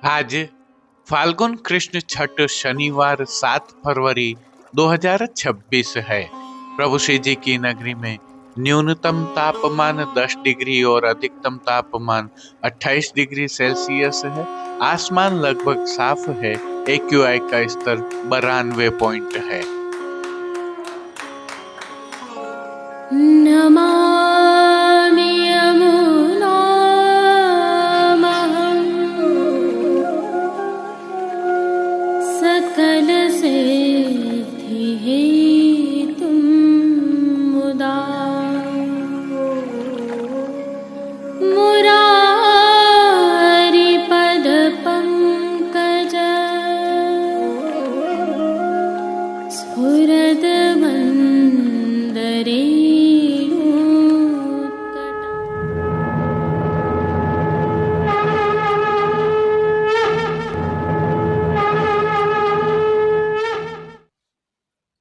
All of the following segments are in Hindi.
आज फाल्गुन कृष्ण छठ शनिवार 7 फरवरी 2026 है। प्रभु श्री जी की नगरी में न्यूनतम तापमान 10 डिग्री और अधिकतम तापमान 28 डिग्री सेल्सियस है। आसमान लगभग साफ है। AQI का स्तर 92 पॉइंट है। नमामि यमुनामहं सकलसिद्धिहेतुं मुदा मुरारिपदपङ्कज स्फुरद्वन्दरे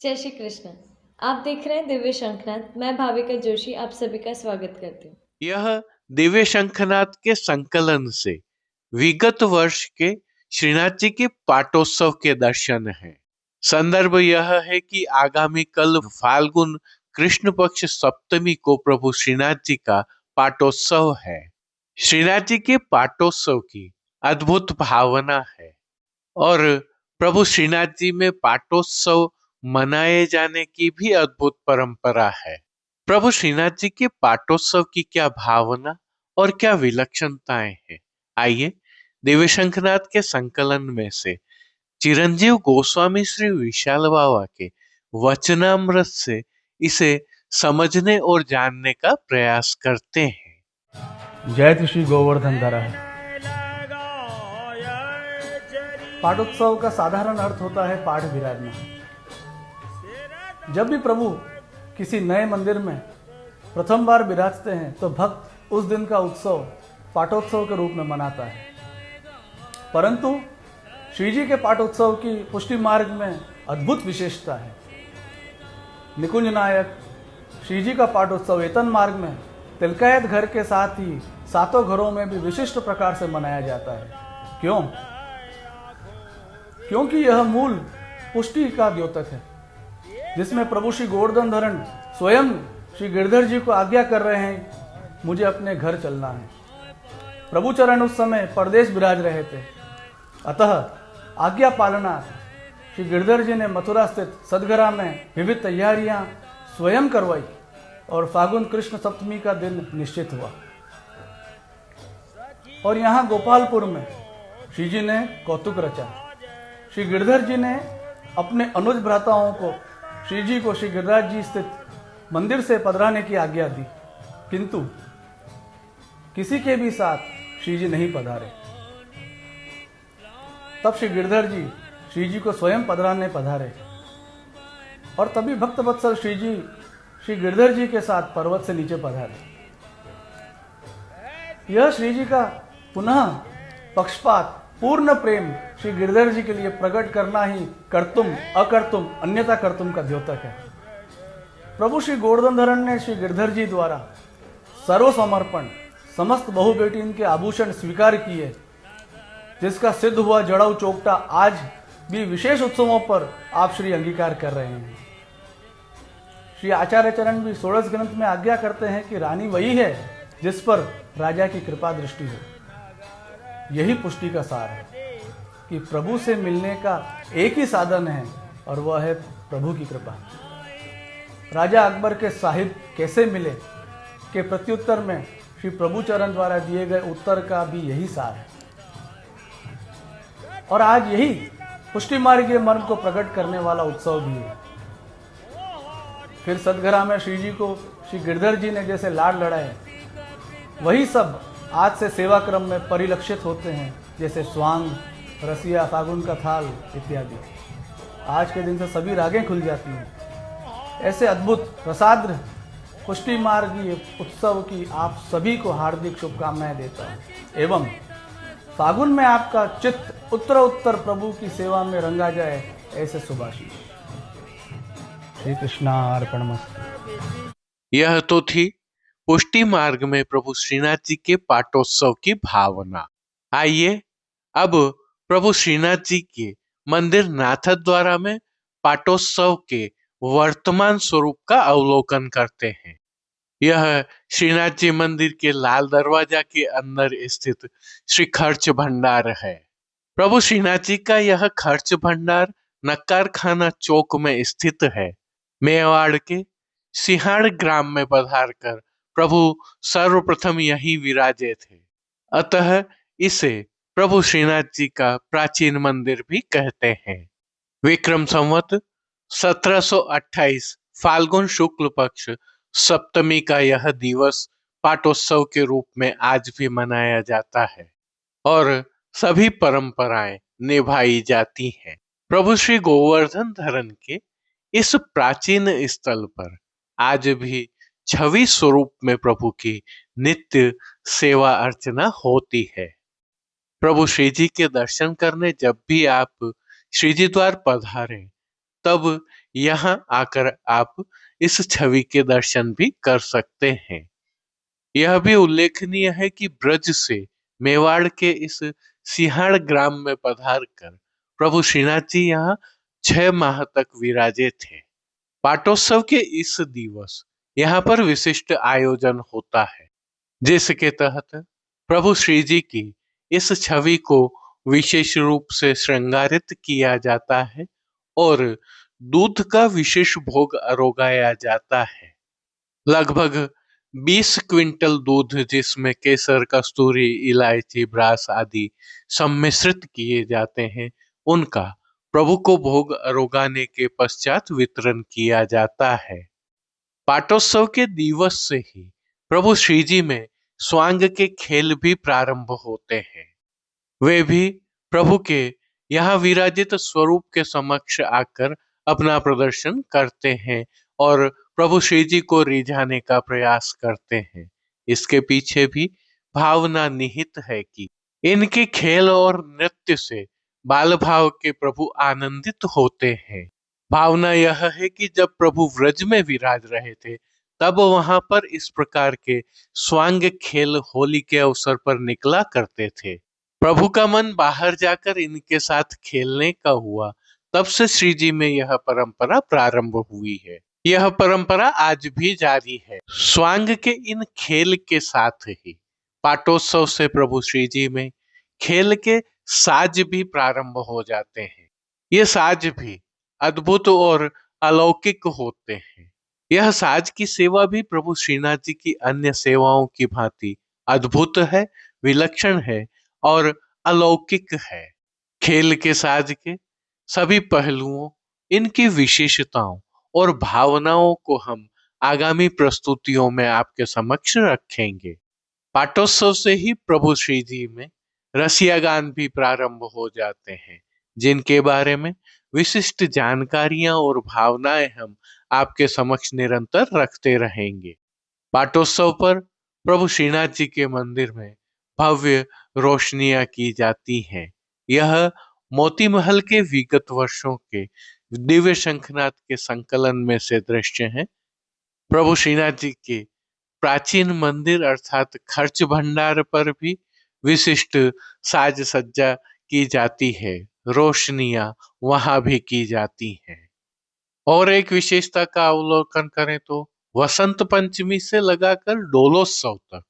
जय श्री कृष्ण। आप देख रहे हैं दिव्य शंखनाद। मैं भाविका जोशी आप सभी का स्वागत करती हूँ। यह दिव्य शंखनाद के संकलन से विगत वर्ष के श्रीनाथ जी के पाटोत्सव के दर्शन हैं। संदर्भ यह है कि आगामी कल फाल्गुन कृष्ण पक्ष सप्तमी को प्रभु श्रीनाथ जी का पाटोत्सव है। श्रीनाथ जी के पाटोत्सव की अद्भुत भावना है और प्रभु श्रीनाथ जी में पाटोत्सव मनाए जाने की भी अद्भुत परंपरा है। प्रभु श्रीनाथ जी के पाटोत्सव की क्या भावना और क्या विलक्षणताएं हैं, आइए दिव्य शंखनाद के संकलन में से चिरंजीव गोस्वामी श्री विशाल बाबा के वचनामृत से इसे समझने और जानने का प्रयास करते हैं। जय श्री गोवर्धन धरा। पाठोत्सव का साधारण अर्थ होता है पाठ विराजना। जब भी प्रभु किसी नए मंदिर में प्रथम बार विराजते हैं तो भक्त उस दिन का उत्सव पाठोत्सव के रूप में मनाता है। परंतु श्री जी के पाठोत्सव की पुष्टि मार्ग में अद्भुत विशेषता है। निकुंज नायक श्री जी का पाठोत्सव वेतन मार्ग में तिलकायत घर के साथ ही सातों घरों में भी विशिष्ट प्रकार से मनाया जाता है। क्यों? क्योंकि यह मूल पुष्टि का द्योतक है, जिसमें प्रभु श्री गोवर्धन धरण स्वयं श्री गिरधर जी को आज्ञा कर रहे हैं, मुझे अपने घर चलना है। प्रभु चरण उस समय परदेश विराज रहे थे, अतः आज्ञा पालना श्री गिरधर जी ने मथुरा स्थित सदगरा में विविध तैयारियां स्वयं करवाई और फाल्गुन कृष्ण सप्तमी का दिन निश्चित हुआ। और यहाँ गोपालपुर में श्री जी ने कौतुक रचा। श्री गिरधर जी ने अपने अनुज भ्राताओं को श्री जी को श्री गिरिराज जी स्थित मंदिर से पधराने की आज्ञा दी, किंतु किसी के भी साथ श्री जी नहीं पधारे। तब श्री गिरधर जी श्री जी को स्वयं पधराने पधारे और तभी भक्त वत्सल श्री जी श्री गिरधर जी के साथ पर्वत से नीचे पधारे। यह श्री जी का पुनः पक्षपात पूर्ण प्रेम श्री गिरधर जी के लिए प्रकट करना ही कर्तुम अकर्तुम अन्यथा कर्तुम का द्योतक है। प्रभु श्री गोवर्धन धरण ने श्री गिरधर जी द्वारा सर्वसमर्पण समस्त बहु बेटी इनके आभूषण स्वीकार किए, जिसका सिद्ध हुआ जड़ाऊ चौकटा आज भी विशेष उत्सवों पर आप श्री अंगीकार कर रहे हैं। श्री आचार्य चरण भी षोडश ग्रंथ में आज्ञा करते हैं कि रानी वही है जिस पर राजा की कृपा दृष्टि हो। यही पुष्टि का सार है कि प्रभु से मिलने का एक ही साधन है और वह है प्रभु की कृपा। राजा अकबर के साहिब कैसे मिले के प्रत्युत्तर में श्री प्रभु चरण द्वारा दिए गए उत्तर का भी यही सार है। और आज यही पुष्टि मार्गीय मर्म को प्रकट करने वाला उत्सव भी है। फिर सदगरा में श्री जी को श्री गिरधर जी ने जैसे लाड लड़ाए, वही सब आज से सेवा क्रम में परिलक्षित होते हैं, जैसे स्वांग, रसिया, फागुन का थाल इत्यादि। आज के दिन से सभी रागें खुल जाती हैं। ऐसे अद्भुत प्रसाद पुष्टि मार्गीय उत्सव की आप सभी को हार्दिक शुभकामनाएं देता हूँ एवं फागुन में आपका चित्त उत्तर प्रभु की सेवा में रंगा जाए, ऐसे शुभाशीष। श्री कृष्णार्पणमस्तु। यह तो थी पुष्टि मार्ग में प्रभु श्रीनाथ जी के पाटोत्सव की भावना। आइए अब प्रभु श्रीनाथ जी के मंदिर नाथद्वारा में पाटोत्सव के वर्तमान स्वरूप का अवलोकन करते हैं। यह श्रीनाथ जी मंदिर के लाल दरवाजा के अंदर स्थित श्री खर्च भंडार है। प्रभु श्रीनाथ जी का यह खर्च भंडार नक्कार खाना चौक में स्थित है। मेवाड़ के सिंहाड़ ग्राम में पधार कर प्रभु सर्वप्रथम यही विराजे थे, अतः इसे प्रभु श्रीनाथ जी का प्राचीन मंदिर भी कहते हैं। विक्रम संवत 1728 फाल्गुन शुक्ल पक्ष सप्तमी का यह दिवस पाटोत्सव के रूप में आज भी मनाया जाता है और सभी परंपराएं निभाई जाती हैं। प्रभु श्री गोवर्धन धरन के इस प्राचीन स्थल पर आज भी छवि स्वरूप में प्रभु की नित्य सेवा अर्चना होती है। प्रभु श्री जी के दर्शन करने जब भी आप श्रीजी द्वार पधारें, तब यहाँ आकर आप इस छवि के दर्शन भी कर सकते हैं। यह भी उल्लेखनीय है कि ब्रज से मेवाड़ के इस सिंहाड़ ग्राम में पधार कर प्रभु श्रीनाथ जी यहाँ 6 माह तक विराजे थे। पाटोत्सव के इस दिवस यहाँ पर विशिष्ट आयोजन होता है, जिसके तहत प्रभु श्री जी की इस छवि को विशेष रूप से श्रृंगारित किया जाता है और दूध का विशेष भोग अरोगाया जाता है। लगभग 20 क्विंटल दूध, जिसमें केसर, कस्तूरी, इलायची, ब्रास आदि सम्मिश्रित किए जाते हैं, उनका प्रभु को भोग अरोगाने के पश्चात वितरण किया जाता है। पाटोत्सव के दिवस से ही प्रभु श्री जी में स्वांग के खेल भी प्रारंभ होते हैं। वे भी प्रभु के यहाँ विराजित स्वरूप के समक्ष आकर अपना प्रदर्शन करते हैं और प्रभु श्री जी को रिझाने का प्रयास करते हैं। इसके पीछे भी भावना निहित है कि इनके खेल और नृत्य से बाल भाव के प्रभु आनंदित होते हैं। भावना यह है कि जब प्रभु व्रज में विराज रहे थे, तब वहां पर इस प्रकार के स्वांग खेल होली के अवसर पर निकला करते थे। प्रभु का मन बाहर जाकर इनके साथ खेलने का हुआ, तब से श्री जी में यह परंपरा प्रारंभ हुई है। यह परंपरा आज भी जारी है। स्वांग के इन खेल के साथ ही पाटोत्सव से प्रभु श्री जी में खेल के साज भी प्रारंभ हो जाते हैं। ये साज भी अद्भुत और अलौकिक होते हैं। यह साज की सेवा भी प्रभु श्रीनाथ जी की अन्य सेवाओं की भांति अद्भुत है, विलक्षण है और अलौकिक है। खेल के साज के सभी पहलुओं, इनकी विशेषताओं और भावनाओं को हम आगामी प्रस्तुतियों में आपके समक्ष रखेंगे। पाटोत्सव से ही प्रभु श्री जी में रसिया गान भी प्रारंभ हो जाते हैं, जिनके बारे में विशिष्ट जानकारियां और भावनाएं हम आपके समक्ष निरंतर रखते रहेंगे। पाटोत्सव पर प्रभु श्रीनाथ जी के मंदिर में भव्य रोशनियां की जाती हैं। यह मोती महल के विगत वर्षों के दिव्य शंखनाद के संकलन में से दृश्य हैं। प्रभु श्रीनाथ जी के प्राचीन मंदिर अर्थात खर्च भंडार पर भी विशिष्ट साज सज्जा की जाती है, रोशनियां वहां भी की जाती हैं। और एक विशेषता का अवलोकन करें तो वसंत पंचमी से लगाकर डोलोत्सव तक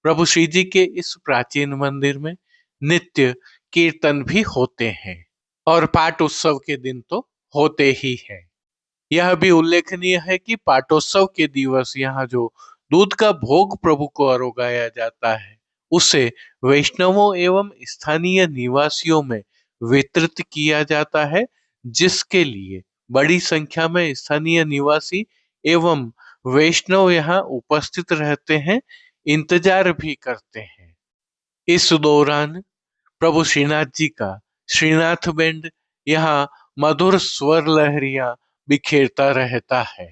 प्रभु श्री जी के इस प्राचीन मंदिर में नित्य कीर्तन भी होते हैं और पाट उत्सव के दिन तो होते ही हैं। यह भी उल्लेखनीय है कि पाटोत्सव के दिवस यहाँ जो दूध का भोग प्रभु को अरोगाया जाता है, उसे वैष्णवों एवं स्थानीय निवासियों में वितरित किया जाता है, जिसके लिए बड़ी संख्या में स्थानीय निवासी एवं वैष्णव यहाँ उपस्थित रहते हैं, इंतजार भी करते हैं। इस दौरान प्रभु श्रीनाथ जी का श्रीनाथ बैंड यहाँ मधुर स्वर लहरियां बिखेरता रहता है।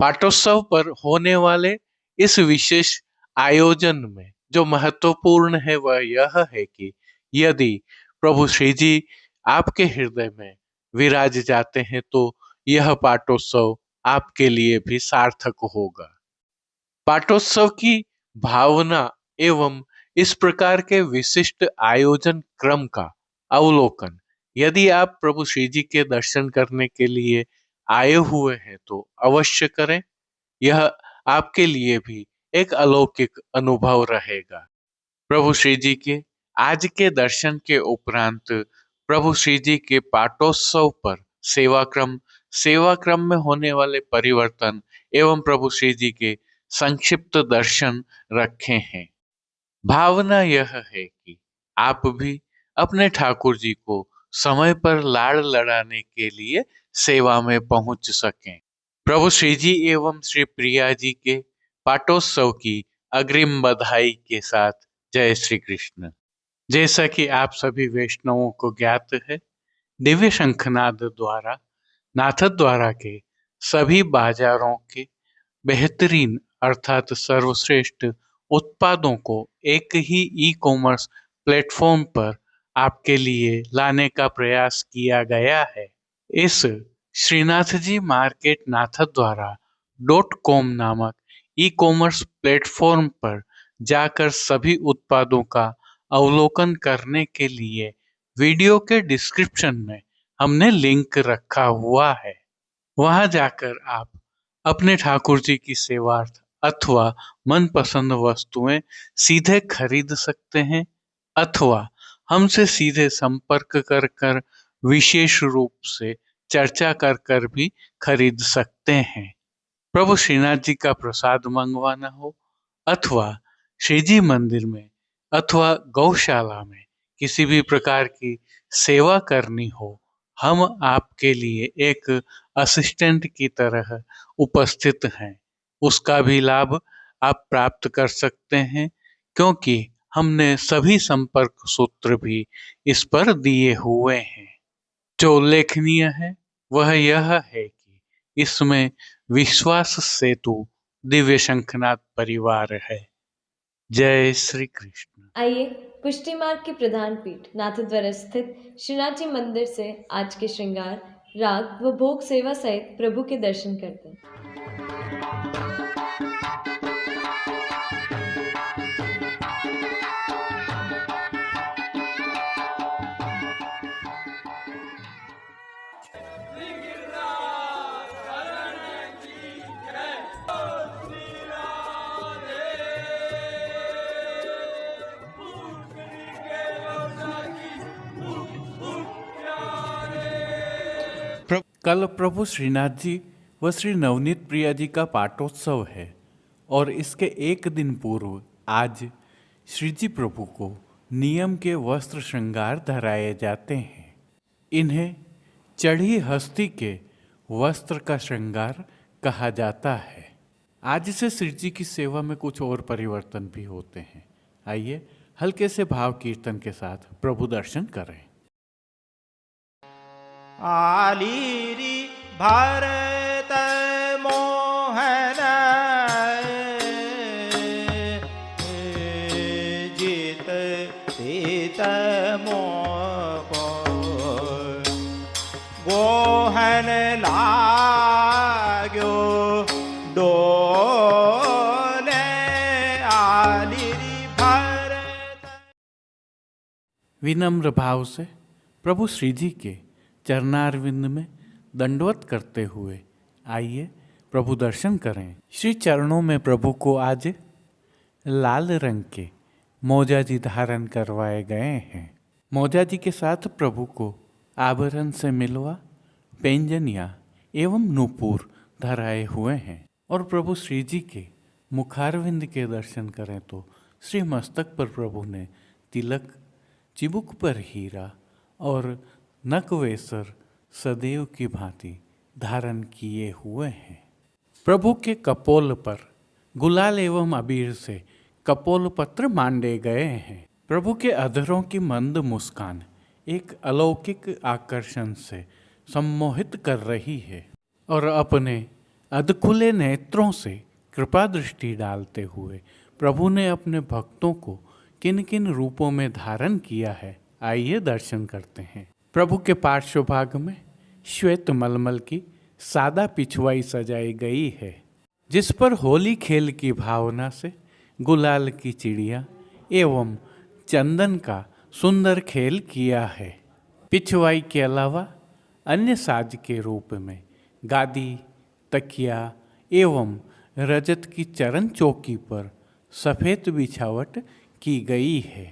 पाटोत्सव पर होने वाले इस विशेष आयोजन में जो महत्वपूर्ण है वह यह है कि यदि प्रभु श्री जी आपके हृदय में विराज जाते हैं, तो यह पाटोत्सव आपके लिए भी सार्थक होगा। पाटोत्सव की भावना एवं इस प्रकार के विशिष्ट आयोजन क्रम का अवलोकन यदि आप प्रभु श्री जी के दर्शन करने के लिए आए हुए हैं तो अवश्य करें। यह आपके लिए भी एक अलौकिक अनुभव रहेगा। प्रभु श्री जी के आज के दर्शन के उपरांत प्रभु श्री जी के पाटोत्सव पर सेवा क्रम में होने वाले परिवर्तन एवं प्रभु श्री जी के संक्षिप्त दर्शन रखे हैं। भावना यह है कि आप भी अपने ठाकुर जी को समय पर लाड़ लड़ाने के लिए सेवा में पहुंच सकें। प्रभु श्री जी एवं श्री प्रिया जी के पाटोत्सव की अग्रिम बधाई के साथ जय श्री कृष्ण। जैसा कि आप सभी वैष्णवों को ज्ञात है, दिव्य शंखनाद द्वारा नाथद्वारा के सभी बाजारों के बेहतरीन अर्थात सर्वश्रेष्ठ उत्पादों को एक ही ई कॉमर्स प्लेटफॉर्म पर आपके लिए लाने का प्रयास किया गया है। इस श्रीनाथ जी मार्केट नाथद्वारा .com नामक ई कॉमर्स प्लेटफॉर्म पर जाकर सभी उत्पादों का अवलोकन करने के लिए वीडियो के डिस्क्रिप्शन में हमने लिंक रखा हुआ है। वहां जाकर आप अपने ठाकुर जी की सेवार्थ अथवा मनपसंद वस्तुएं सीधे खरीद सकते हैं अथवा हमसे सीधे संपर्क कर विशेष रूप से चर्चा कर भी खरीद सकते हैं। प्रभु श्रीनाथ जी का प्रसाद मंगवाना हो अथवा श्री जी मंदिर में अथवा गौशाला में किसी भी प्रकार की सेवा करनी हो, हम आपके लिए एक असिस्टेंट की तरह उपस्थित हैं। उसका भी लाभ आप प्राप्त कर सकते हैं क्योंकि हमने सभी संपर्क सूत्र भी इस पर दिए हुए हैं। जो उल्लेखनीय है वह यह है कि इसमें विश्वास सेतु दिव्य शंखनाथ परिवार है। जय श्री कृष्ण। आइए पुष्टि मार्ग की प्रधान पीठ नाथद्वारा स्थित श्रीनाथ जी मंदिर से आज के श्रृंगार, राग व भोग सेवा सहित प्रभु के दर्शन करते हैं। कल प्रभु श्रीनाथ जी व श्री नवनीत प्रिया जी का पाटोत्सव है और इसके एक दिन पूर्व आज श्री जी प्रभु को नियम के वस्त्र श्रृंगार धराए जाते हैं। इन्हें चढ़ी हस्ती के वस्त्र का श्रृंगार कहा जाता है। आज से श्री जी की सेवा में कुछ और परिवर्तन भी होते हैं। आइए हल्के से भाव कीर्तन के साथ प्रभु दर्शन करें। आलीरी भरत मोहन जित तीत मोको गोहन लाग्यो डोले आलीरी भरत। विनम्र भाव से प्रभु श्री जी के चरणारविंद में दंडवत करते हुए आइए प्रभु दर्शन करें। श्री चरणों में प्रभु को आज लाल रंग के मौजा जी धारण करवाए गए हैं। मौजा जी के साथ प्रभु को आभरण से मिलवा पैंजनिया एवं नूपुर धराए हुए हैं और प्रभु श्री जी के मुखारविंद के दर्शन करें तो श्री मस्तक पर प्रभु ने तिलक, चिबुक पर हीरा और नकवेसर सदैव की भांति धारण किए हुए हैं। प्रभु के कपोल पर गुलाल एवं अबीर से कपोल पत्र मांडे गए हैं। प्रभु के अधरों की मंद मुस्कान एक अलौकिक आकर्षण से सम्मोहित कर रही है और अपने अधखुले नेत्रों से कृपा दृष्टि डालते हुए प्रभु ने अपने भक्तों को किन किन रूपों में धारण किया है, आइए दर्शन करते हैं। प्रभु के पार्श्व भाग में श्वेत मलमल की सादा पिछवाई सजाई गई है जिस पर होली खेल की भावना से गुलाल की चिड़िया एवं चंदन का सुंदर खेल किया है। पिछवाई के अलावा अन्य साज के रूप में गादी, तकिया एवं रजत की चरण चौकी पर सफ़ेद बिछावट की गई है।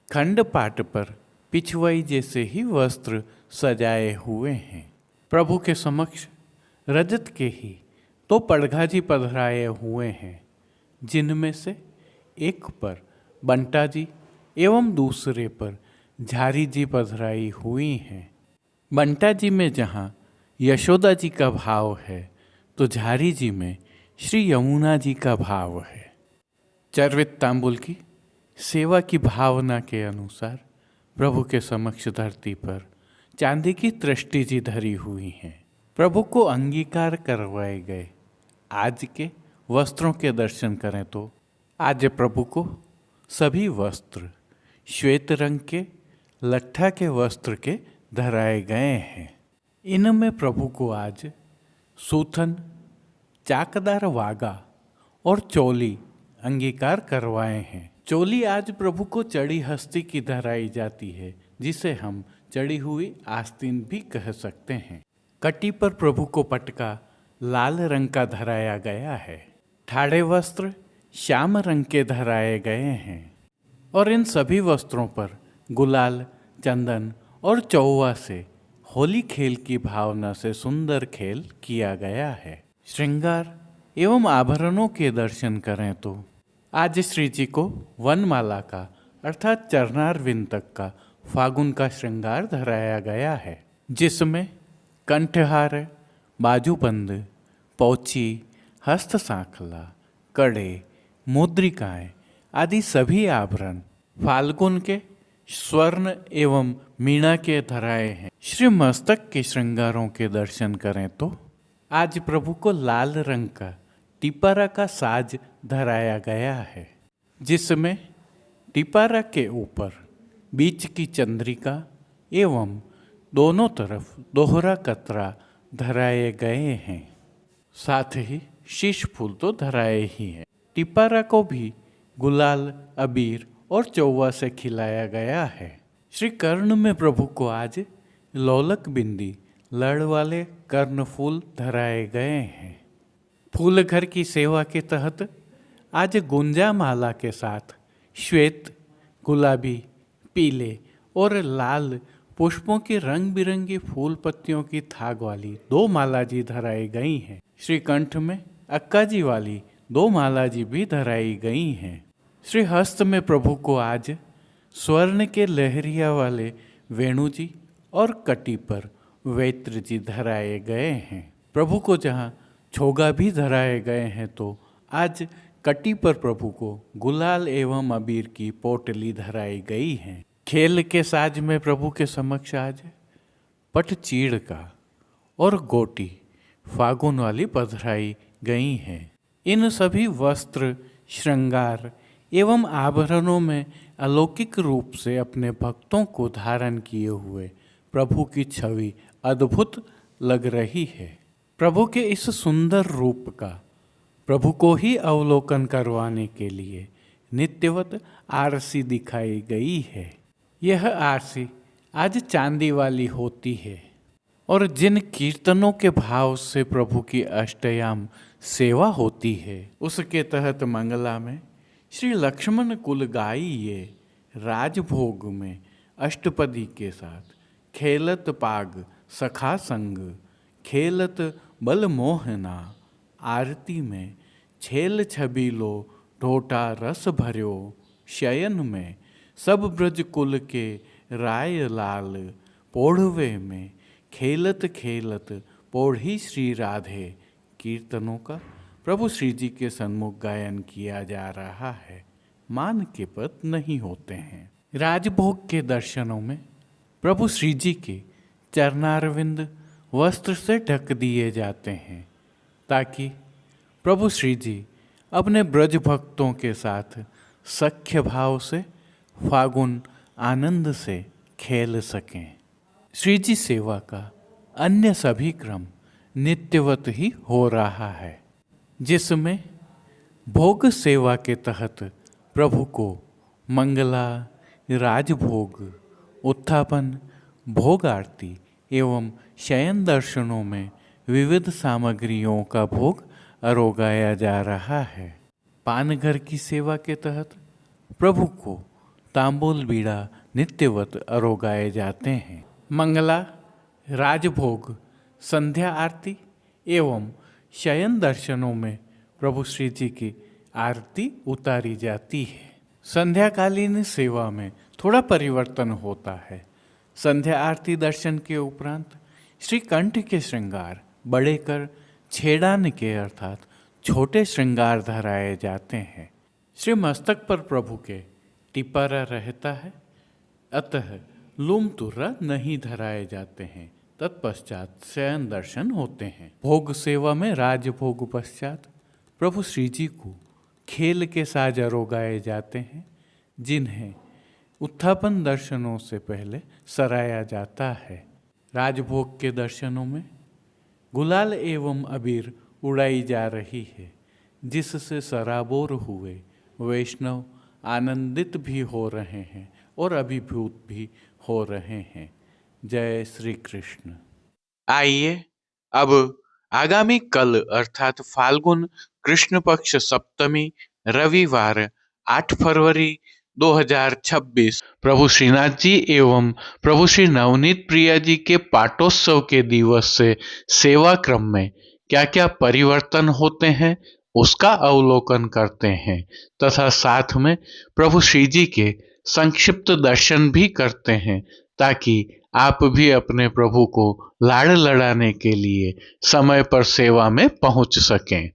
खंड पाट पर पिछवाई जैसे ही वस्त्र सजाए हुए हैं। प्रभु के समक्ष रजत के ही तो पड़घा जी पधराए हुए हैं, जिनमें से एक पर बंटा जी एवं दूसरे पर झारी जी पधराई हुई हैं। बंटा जी में जहाँ यशोदा जी का भाव है तो झारी जी में श्री यमुना जी का भाव है। चर्वित तांबुल की सेवा की भावना के अनुसार प्रभु के समक्ष धरती पर चांदी की तृष्टि जी धरी हुई हैं। प्रभु को अंगीकार करवाए गए आज के वस्त्रों के दर्शन करें तो आज प्रभु को सभी वस्त्र श्वेत रंग के लट्ठा के वस्त्र के धराए गए हैं। इनमें प्रभु को आज सूथन, चाकदार वागा और चोली अंगीकार करवाए हैं। चोली आज प्रभु को चढ़ी हस्ती की धराई जाती है, जिसे हम चढ़ी हुई आस्तीन भी कह सकते हैं। कटी पर प्रभु को पटका लाल रंग का धराया गया है। ठाड़े वस्त्र श्याम रंग के धराए गए हैं और इन सभी वस्त्रों पर गुलाल, चंदन और चौवा से होली खेल की भावना से सुंदर खेल किया गया है। श्रृंगार एवं आभरणों के दर्शन करें तो आज श्री जी को वनमाला का अर्थात चरणारविंद तक का फागुन का श्रृंगार धराया गया है, जिसमें कंठहार, बाजूबंद, पौची, हस्त सांखला, कड़े, मुद्रिकाएं आदि सभी आभरण फाल्गुन के स्वर्ण एवं मीणा के धराए हैं। श्री मस्तक के श्रृंगारों के दर्शन करें तो आज प्रभु को लाल रंग का टिपारा का साज धराया गया है, जिसमें टिपारा के ऊपर बीच की चंद्रिका एवं दोनों तरफ दोहरा कतरा धराए गए हैं। साथ ही शीश फूल तो धराए ही हैं। टिपारा को भी गुलाल, अबीर और चौवा से खिलाया गया है। श्री कर्ण में प्रभु को आज लोलक बिंदी, लड़ वाले कर्ण फूल धराए गए हैं। फूल घर की सेवा के तहत आज गुंजा माला के साथ श्वेत, गुलाबी, पीले और लाल पुष्पों की रंग बिरंगी फूल पत्तियों की थाग वाली 2 माला जी धराई गई हैं। श्री कंठ में अक्का जी वाली 2 माला जी भी धराई गई हैं। श्री हस्त में प्रभु को आज स्वर्ण के लहरिया वाले वेणु जी और कटी पर वैत्र जी धराए गए हैं। प्रभु को जहाँ छोगा भी धराए गए हैं तो आज कटी पर प्रभु को गुलाल एवं अबीर की पोटली धराई गई है। खेल के साज में प्रभु के समक्ष आज पट चीड़ का और गोटी फागुन वाली पधराई गई हैं। इन सभी वस्त्र, श्रृंगार एवं आभरणों में अलौकिक रूप से अपने भक्तों को धारण किए हुए प्रभु की छवि अद्भुत लग रही है। प्रभु के इस सुंदर रूप का प्रभु को ही अवलोकन करवाने के लिए नित्यवत आरसी दिखाई गई है। यह आरसी आज चांदी वाली होती है और जिन कीर्तनों के भाव से प्रभु की अष्टयाम सेवा होती है, उसके तहत मंगला में श्री लक्ष्मण कुल गाइए राजभोग में अष्टपदी के साथ खेलत पाग सखा संग खेलत बल मोहना आरती में छेल छबीलो ढोटा रस भर्यो शयन में सब ब्रज कुल के राय लाल पोढ़वे में खेलत खेलत पोढ़ी श्री राधे कीर्तनों का प्रभु श्री जी के सन्मुख गायन किया जा रहा है। मान के पद नहीं होते हैं। राजभोग के दर्शनों में प्रभु श्री जी के चरणारविंद वस्त्र से ढक दिए जाते हैं ताकि प्रभु श्री जी अपने ब्रज भक्तों के साथ सख्य भाव से फागुन आनंद से खेल सकें। श्री जी सेवा का अन्य सभी क्रम नित्यवत ही हो रहा है, जिसमें भोग सेवा के तहत प्रभु को मंगला, राजभोग, उत्थापन, भोग आरती एवं शयन दर्शनों में विविध सामग्रियों का भोग अरोगाया जा रहा है। पानघर की सेवा के तहत प्रभु को तांबूल बीड़ा नित्यवत अरोगाए जाते हैं। मंगला, राजभोग, संध्या आरती एवं शयन दर्शनों में प्रभु श्री जी की आरती उतारी जाती है। संध्याकालीन सेवा में थोड़ा परिवर्तन होता है। संध्या आरती दर्शन के उपरांत श्री कंठ के श्रृंगार बड़े कर छेड़ान के अर्थात छोटे श्रृंगार धराए जाते हैं। श्री मस्तक पर प्रभु के टिपारा रहता है, अतः लूम तुर्रा नहीं धराए जाते हैं। तत्पश्चात शयन दर्शन होते हैं। भोग सेवा में राजभोग पश्चात प्रभु श्री जी को खेल के साज अरोगाए जाते हैं, जिन्हें उत्थापन दर्शनों से पहले सराया जाता है। राजभोग के दर्शनों में गुलाल एवं अबीर उड़ाई जा रही है, जिससे सराबोर हुए वैष्णव आनंदित भी हो रहे हैं और अभिभूत भी हो रहे हैं। जय श्री कृष्ण। आइए अब आगामी कल अर्थात फाल्गुन कृष्ण पक्ष सप्तमी रविवार 8 फरवरी 2026 प्रभु श्रीनाथ जी एवं प्रभु श्री नवनीत प्रिया जी के पाटोत्सव के दिवस से सेवा क्रम में क्या क्या परिवर्तन होते हैं उसका अवलोकन करते हैं तथा साथ में प्रभु श्री जी के संक्षिप्त दर्शन भी करते हैं, ताकि आप भी अपने प्रभु को लाड़ लड़ाने के लिए समय पर सेवा में पहुंच सकें।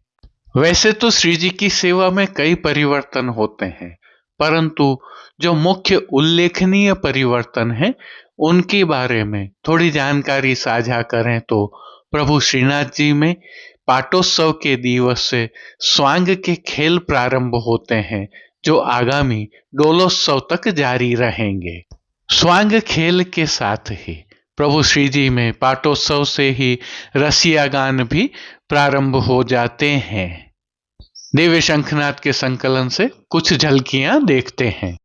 वैसे तो श्री जी की सेवा में कई परिवर्तन होते हैं, परंतु जो मुख्य उल्लेखनीय परिवर्तन है उनके बारे में थोड़ी जानकारी साझा करें तो प्रभु श्रीनाथ जी में पाटोत्सव के दिवस से स्वांग के खेल प्रारंभ होते हैं, जो आगामी डोलोत्सव तक जारी रहेंगे। स्वांग खेल के साथ ही प्रभु श्री जी में पाटोत्सव से ही रसिया गान भी प्रारंभ हो जाते हैं। दिव्य शंखनाद के संकलन से कुछ झलकियां देखते हैं।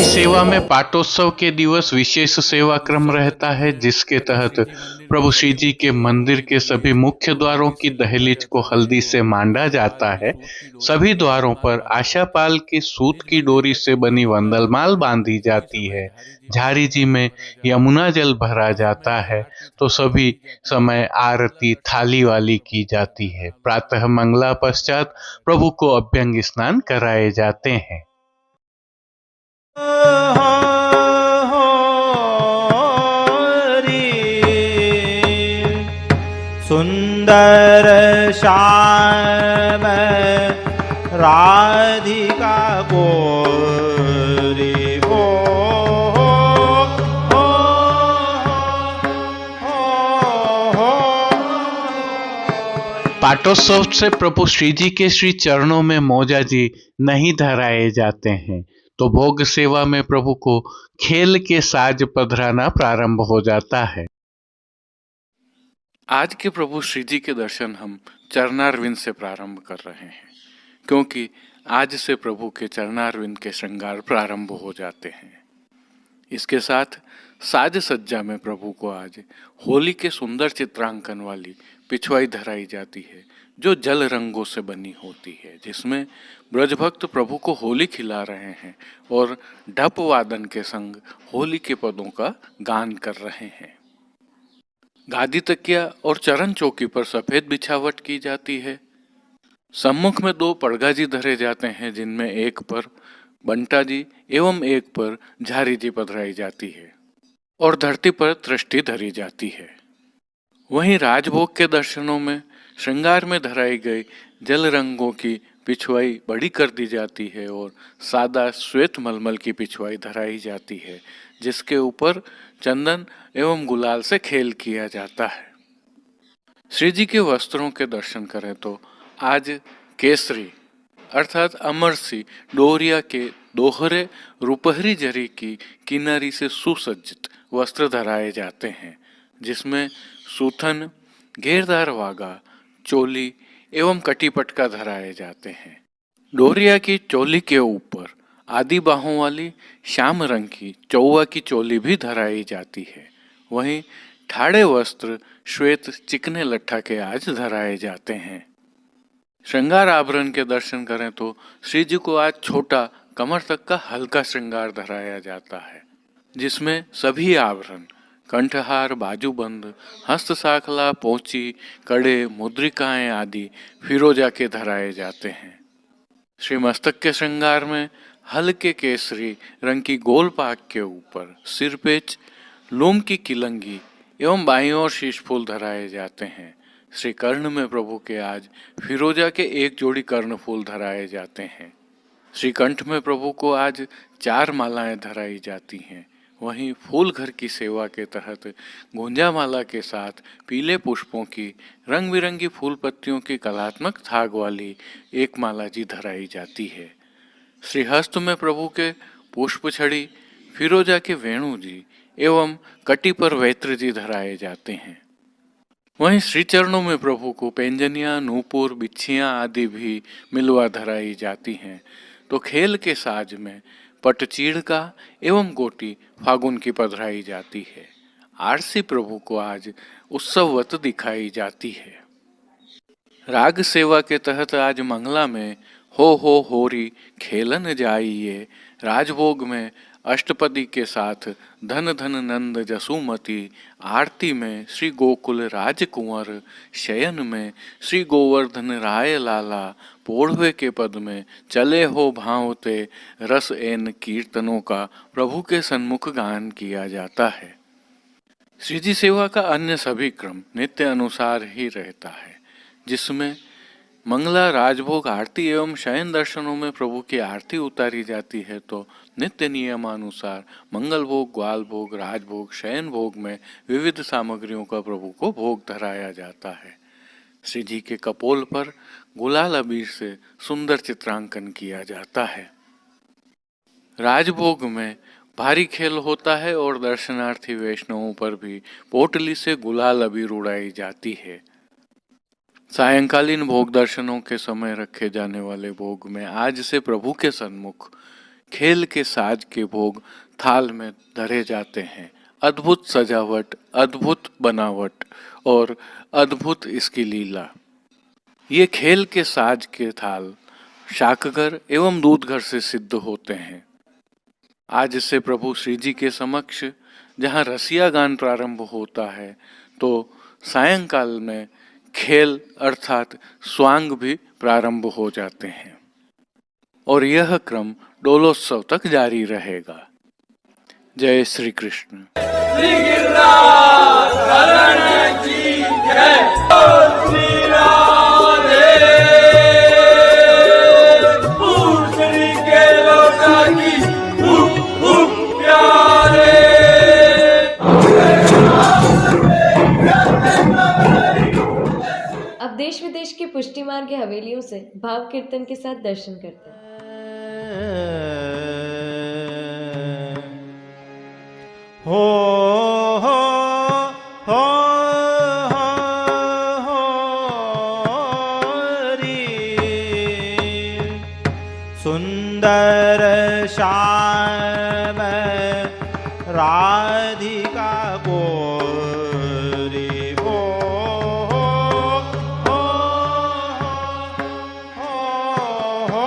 सेवा में पाटोत्सव के दिवस विशेष सेवा क्रम रहता है, जिसके तहत प्रभु श्री जी के मंदिर के सभी मुख्य द्वारों की दहलीज को हल्दी से मांडा जाता है। सभी द्वारों पर आशापाल के सूत की डोरी से बनी वंदलमाल बांधी जाती है। झारी जी में यमुना जल भरा जाता है तो सभी समय आरती थाली वाली की जाती है। प्रातः मंगला पश्चात प्रभु को अभ्यंग स्नान कराए जाते हैं। सुंदर श्याम राधिका गोरी पाटोत्सव से प्रभु श्री जी के श्री चरणों में मौजा जी नहीं धराए जाते हैं, तो भोग सेवा में प्रभु को खेल के साज पधराना प्रारंभ हो जाता है। आज के प्रभु श्री जी के दर्शन हम चरणारविंद से प्रारंभ कर रहे हैं, क्योंकि आज से प्रभु के चरणारविंद के श्रृंगार प्रारंभ हो जाते हैं। इसके साथ साज सज्जा में प्रभु को आज होली के सुंदर चित्रांकन वाली पिछवाई धराई जाती है, जो जल रंगों से बनी होती है, जिसमें ब्रजभक्त प्रभु को होली खिला रहे हैं और ढप वादन के संग होली के पदों का गान कर रहे हैं। गादी तकिया और चरण चौकी पर सफेद बिछावट की जाती है। सम्मुख में 2 पड़गा जी धरे जाते हैं, जिनमें एक पर बंटा जी एवं एक पर झारी जी पधराई जाती है और धरती पर तृष्टि धरी जाती है। वहीं राजभोग के दर्शनों में श्रृंगार में धराई गई जल रंगों की पिछवाई बड़ी कर दी जाती है और सादा श्वेत मलमल की पिछवाई धराई जाती है, जिसके ऊपर चंदन एवं गुलाल से खेल किया जाता है। श्री जी के वस्त्रों के दर्शन करें तो आज केसरी अर्थात अमरसी डोरिया के दोहरे रुपहरी जरी की किनारी से सुसज्जित वस्त्र धराए जाते हैं, जिसमें सूथन, घेरदार वागा, चोली एवं कटीपटका धराए जाते हैं। डोरिया की चोली के ऊपर आदि बाहों वाली श्याम रंग की चौवा की चोली भी धराई जाती है। वहीं ठाड़े वस्त्र श्वेत चिकने लट्ठा के आज धराए जाते हैं। श्रृंगार आभरण के दर्शन करें तो श्री जी को आज छोटा कमर तक का हल्का श्रृंगार धराया जाता है, जिसमें सभी आभरण कंठहार, बाजूबंद, हस्तसाखला, पोंची, कड़े, मुद्रिकाएं आदि फिरोजा के धराए जाते हैं। श्री मस्तक के श्रृंगार में हल्के केसरी रंग की गोल पाक के ऊपर सिरपेच, लूम की किलंगी एवं बाईं ओर शीश फूल धराए जाते हैं। श्री कर्ण में प्रभु के आज फिरोजा के 1 जोड़ी कर्ण फूल धराए जाते हैं। श्री कंठ में प्रभु को आज 4 मालाएं धराई जाती हैं। वहीं फूल घर की सेवा के तहत गुंजा माला के साथ पीले पुष्पों की रंग बिरंगी फूल पत्तियों की कलात्मक थाग वाली 1 माला जी धराई जाती है। श्री हस्त में प्रभु के पुष्प छड़ी, फिरोजा के वेणु जी एवं कटी पर वैत्र जी धराए जाते हैं। वहीं श्री चरणों में प्रभु को पेंजनिया, नूपुर, बिच्छियां आदि भी मिलवा धराई जाती हैं। तो खेल के साज में पटचीड़ का एवं गोटी फागुन की पधराई जाती है। आरसी प्रभु को आज उत्सववत दिखाई जाती है। राग सेवा के तहत आज मंगला में हो होरी खेलन जाइए, राजभोग में अष्टपदी के साथ धन धन नंद जसुमती, आरती में श्री गोकुल राजकुंवर, शयन में श्री गोवर्धन राय लाला, पोढ़वे के पद में चले हो भावते, रस एन कीर्तनों का प्रभु के सन्मुख गान किया जाता है। श्री जी सेवा का अन्य सभी क्रम नित्य अनुसार ही रहता है, जिसमें मंगला, राजभोग, आरती एवं शयन दर्शनों में प्रभु की आरती उतारी जाती है, तो नित्य नियमानुसार मंगल भोग, ग्वाल भोग, राजभोग, शयन भोग में विविध सामग्रियों का प्रभु को भोग धराया जाता है। श्री जी के कपोल पर गुलाल अबीर से सुंदर चित्रांकन किया जाता है। राजभोग में भारी खेल होता है और दर्शनार्थी वैष्णवों पर भी पोटली से गुलाल अबीर उड़ाई जाती है। सायंकालीन भोग दर्शनों के समय रखे जाने वाले भोग में आज से प्रभु के सन्मुख खेल के साज के भोग थाल में धरे जाते हैं। अद्भुत सजावट, अद्भुत बनावट और अद्भुत इसकी लीला। ये खेल के साज के थाल शाकघर एवं दूध घर से सिद्ध होते हैं। आज से प्रभु श्री जी के समक्ष जहाँ रसिया गान प्रारंभ होता है, तो सायंकाल में खेल अर्थात स्वांग भी प्रारंभ हो जाते हैं और यह क्रम डोलोत्सव तक जारी रहेगा। जय श्री कृष्ण। देश विदेश की पुष्टि मार्ग की हवेलियों से भाव कीर्तन के साथ दर्शन करते हैं। हो हो हो सुंदर श्याम राधिका गोरी हो हो हो हो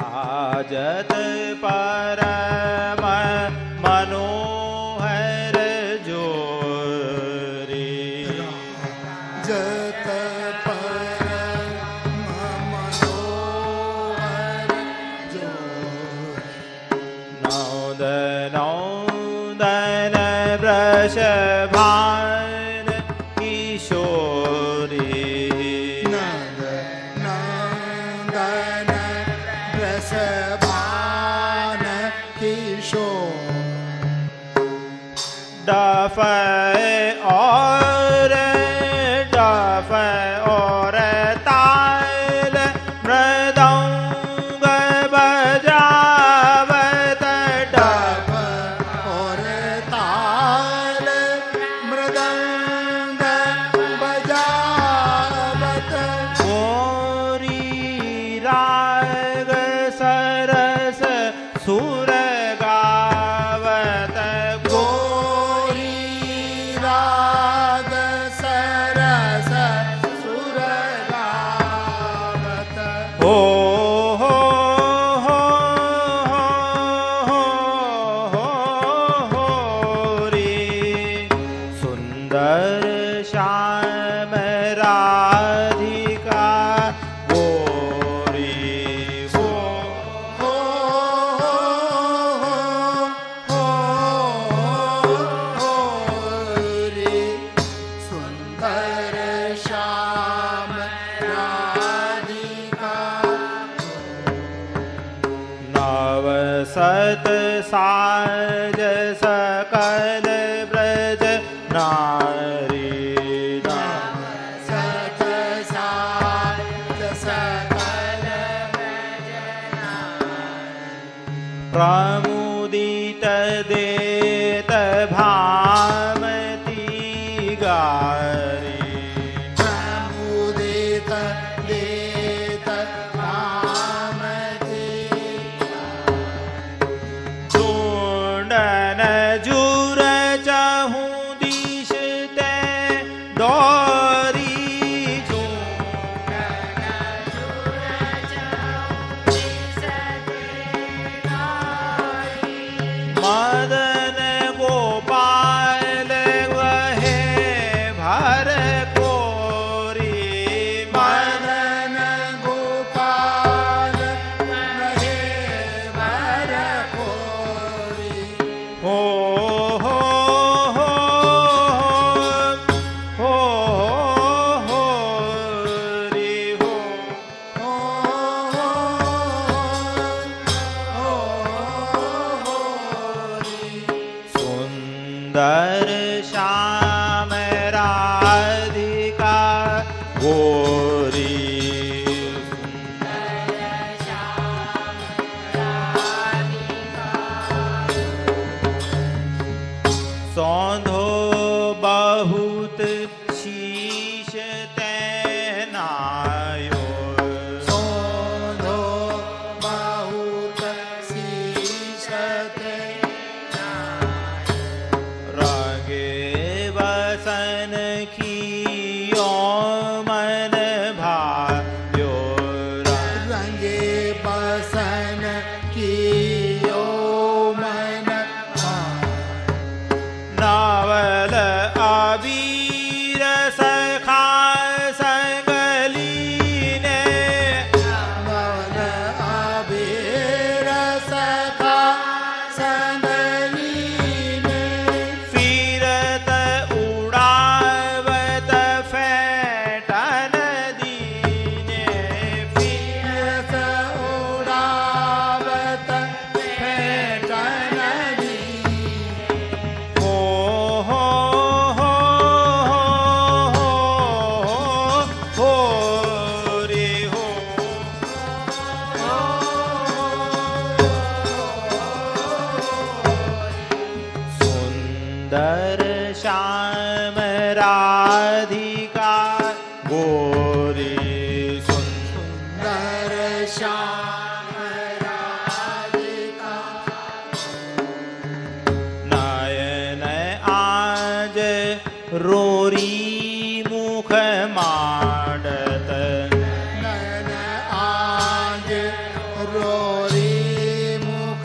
राजत परम मनोहर जोरी जत परम मनोहर जो नौदन नौदन वृषभान किशोरी नंद नंदन रसभान किशोर डफ और ताल मृदंग बजावत डफ और ताल मृदंग बजावत गोरी राग सरस सुर गावत गोरी राग सरस सुर गावत हो हो हो हो हो रे सुंदर श्याम राधिका गोरी हो हो हो हो रे सुंदर श्याम राधिका नव सत साज सकल ब्रज नारी सत साज सकल प्रमुदित देत भामती गारी प्रमुदित देत भामती चूंडन जुर चहु दिश ते डोरी मदन गोपाल वहे भर कोरी मदन गोपाल रहे भर कोरी हो हो हो हो हो रे हो हो हो सुंदर श्याम राधिका गोरी सौंधो बहुत शीश तैनायो सोधो बहुत शीशते रंगे बसन खियो मन भायो रंगे बसन कियो मन नावल अबीर सखा संगलीने नवल अबीर सखा संगलीने फिरत उड़ावत फेटन दीने फिरत राधिका गोरी सुंदर श्याम राधिका नयन आज रोरी मुख माडत नयन आज रोरी मुख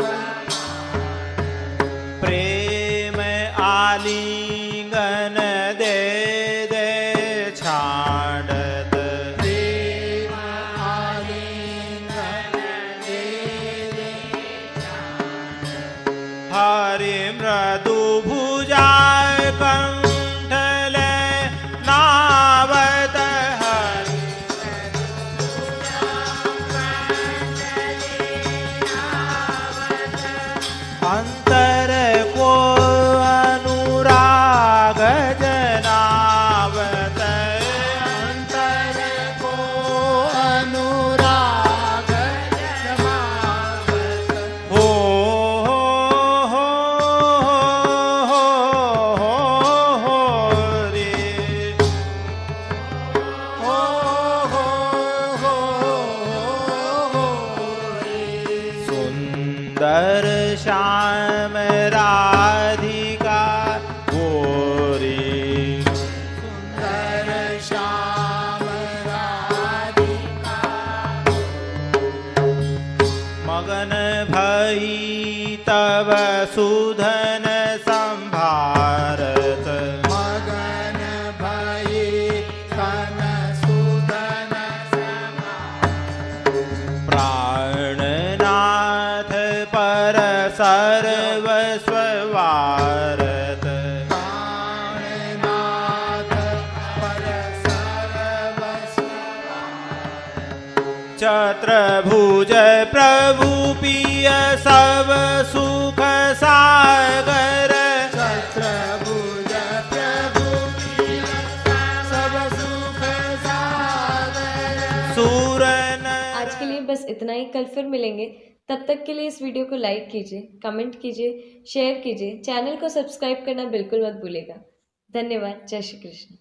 प्रेम आलिंगन दे दे छाडत प्रेम आलिंगन दे दे हरि मृदु भुजा कंठल नावत हरि अंतर को अनुराग जनावत अंतर को अनुराग जमावत हो हो हो रे हो रे सुंदर श्याम राधिका गोरी सुंदर श्याम राधिका मगन भई तब सुधन संभारत मगन भई तन सुदन प्राणनाथ पर सर्वस्व वारत प्राणनाथ पर सर्वस्व चत्रभुज प्रभु पिय सब सुख सागर छत्रभुज प्रभु सब सुख सागर सूरन आज के लिए बस इतना ही। कल फिर मिलेंगे। तब तक के लिए इस वीडियो को लाइक कीजिए, कमेंट कीजिए, शेयर कीजिए, चैनल को सब्सक्राइब करना बिल्कुल मत भूलिएगा। धन्यवाद। जय श्री कृष्ण।